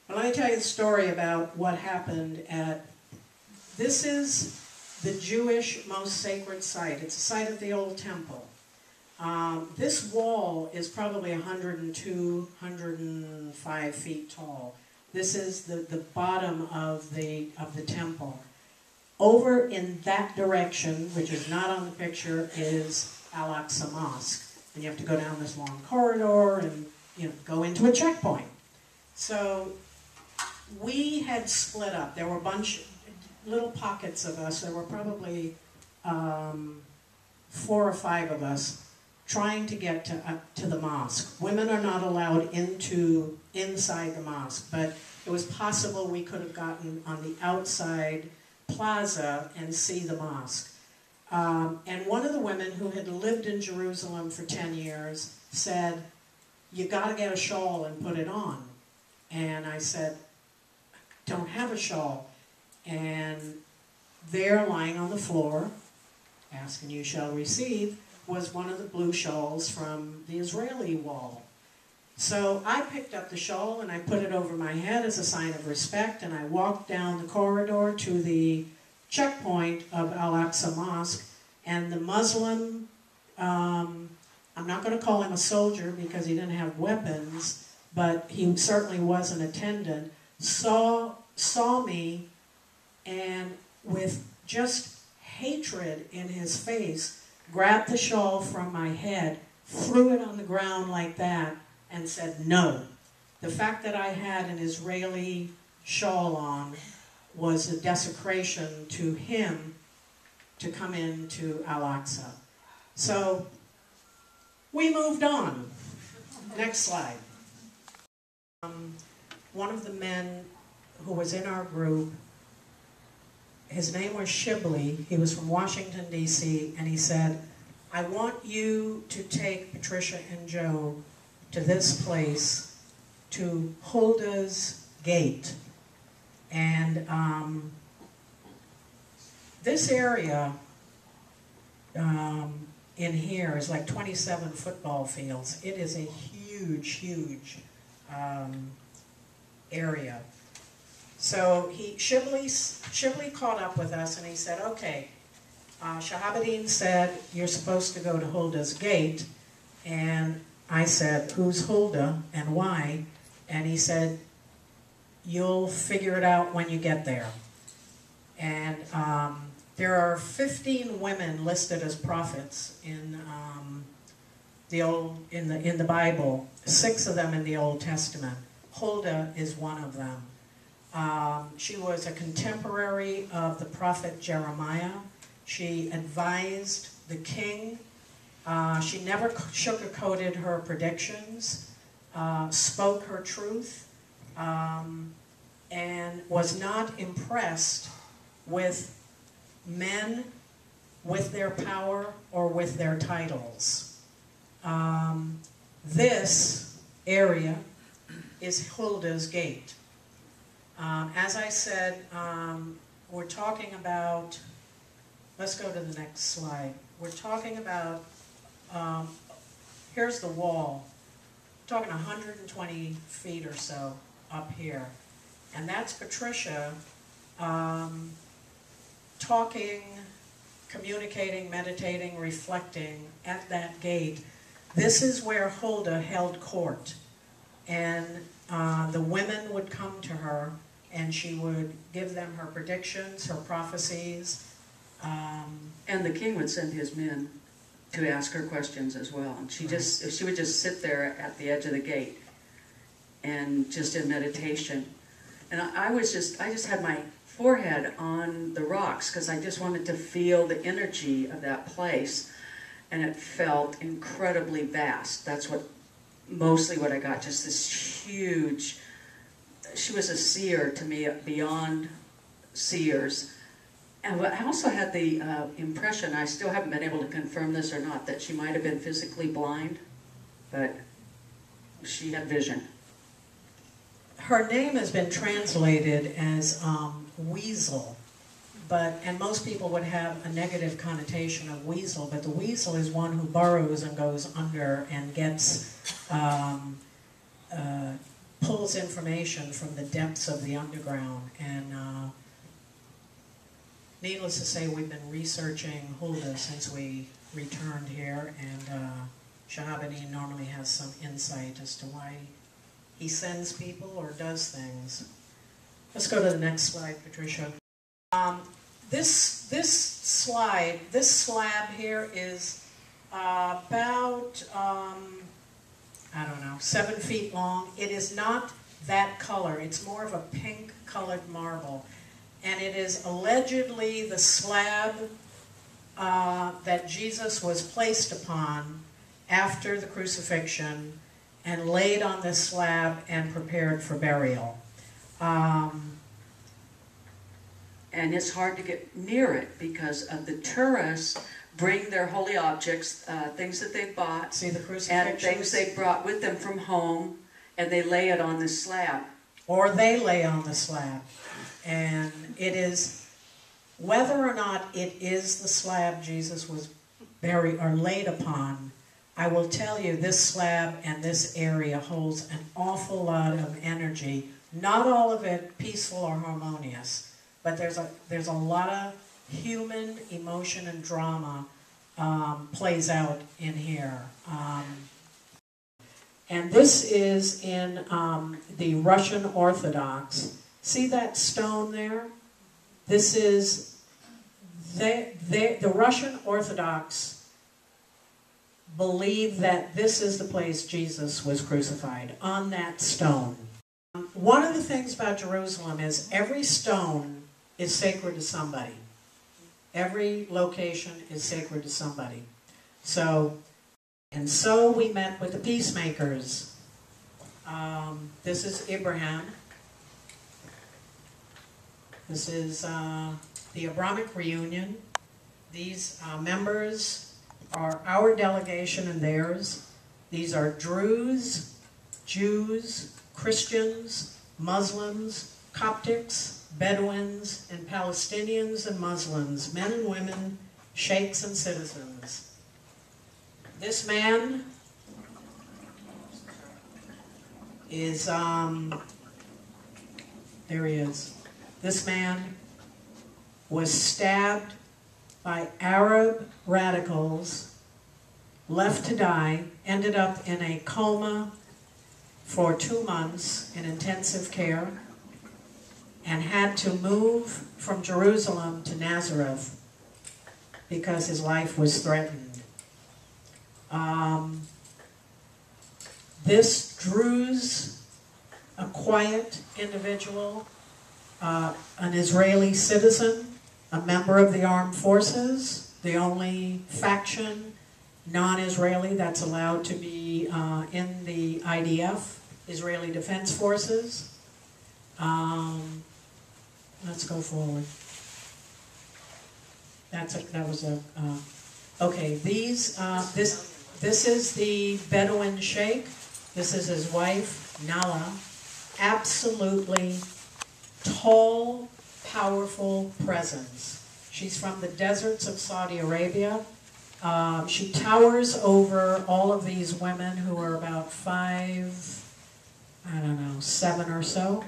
But let me tell you the story about what happened at, this is the Jewish most sacred site. It's a site of the old temple. This wall is probably 102, 105 feet tall. This is the bottom of the temple. Over in that direction, which is not on the picture, is Al-Aqsa Mosque. And you have to go down this long corridor and go into a checkpoint. So we had split up. There were a bunch, little pockets of us. There were probably 4 or 5 of us trying to get to the mosque. Women are not allowed inside the mosque, but it was possible we could have gotten on the outside plaza and see the mosque. And one of the women who had lived in Jerusalem for 10 years said, "You got to get a shawl and put it on." And I said, "Don't have a shawl." And there, lying on the floor, "Ask and you shall receive," was one of the blue shawls from the Israeli wall. So I picked up the shawl and I put it over my head as a sign of respect, and I walked down the corridor to the checkpoint of Al-Aqsa Mosque, and the Muslim, I'm not going to call him a soldier because he didn't have weapons, but he certainly was an attendant, saw me, and with just hatred in his face, grabbed the shawl from my head, threw it on the ground like that, and said no. The fact that I had an Israeli shawl on was a desecration to him to come into Al-Aqsa. So we moved on. Next slide. One of the men who was in our group, his name was Shibli. He was from Washington, D.C., and he said, "I want you to take Patricia and Joe to this place, to Hulda's Gate." And this area in here is like 27 football fields. It is a huge, huge area. So Shibli caught up with us and he said, "Okay, Shahabuddin said you're supposed to go to Hulda's Gate." And I said, "Who's Hulda and why?" And he said, "You'll figure it out when you get there." And there are 15 women listed as prophets in the Bible. 6 of them in the Old Testament. Hulda is one of them. She was a contemporary of the prophet Jeremiah. She advised the king. She never sugarcoated her predictions, spoke her truth, and was not impressed with men, with their power, or with their titles. This area is Hulda's Gate. As I said, we're talking about, let's go to the next slide. We're talking about, here's the wall. We're talking 120 feet or so up here. And that's Patricia talking, communicating, meditating, reflecting at that gate. This is where Hulda held court. And the women would come to her and she would give them her predictions, her prophecies. And the king would send his men to ask her questions as well. And she would just sit there at the edge of the gate and just in meditation. And I just had my forehead on the rocks because I just wanted to feel the energy of that place. And it felt incredibly vast. That's mostly what I got, just this huge, she was a seer to me beyond seers. And I also had the impression, I still haven't been able to confirm this or not, that she might have been physically blind, but she had vision. Her name has been translated as weasel, and most people would have a negative connotation of weasel, but the weasel is one who burrows and goes under and gets pulls information from the depths of the underground. And needless to say, we've been researching Hulda since we returned here, and Shahabani normally has some insight as to why he sends people or does things. Let's go to the next slide, Patricia. This slab here is about, I don't know, 7 feet long. It is not that color. It's more of a pink-colored marble. And it is allegedly the slab that Jesus was placed upon after the crucifixion and laid on this slab and prepared for burial. And it's hard to get near it because of the tourists bring their holy objects, things that they bought, see the crucifixes? And things they brought with them from home, and they lay it on this slab. Or they lay on the slab. And it is, whether or not it is the slab Jesus was buried or laid upon, I will tell you this slab and this area holds an awful lot of energy. Not all of it peaceful or harmonious, but there's a lot of human emotion and drama plays out in here. And this is in the Russian Orthodox. See that stone there? This is, the Russian Orthodox believe that this is the place Jesus was crucified, on that stone. One of the things about Jerusalem is every stone is sacred to somebody. Every location is sacred to somebody. So we met with the peacemakers. This is Abraham. This is the Abrahamic reunion. These members are our delegation and theirs. These are Druze, Jews, Christians, Muslims, Coptics, Bedouins, and Palestinians and Muslims, men and women, sheikhs and citizens. This man is, there he is. This man was stabbed by Arab radicals, left to die, ended up in a coma for 2 months in intensive care, and had to move from Jerusalem to Nazareth because his life was threatened. This Druze, a quiet individual, an Israeli citizen, a member of the armed forces, the only faction, non-Israeli, that's allowed to be in the IDF, Israeli Defense Forces. Let's go forward. Okay. This is the Bedouin Sheikh. This is his wife, Nala. Absolutely tall, powerful presence. She's from the deserts of Saudi Arabia. She towers over all of these women who are about 7 or so.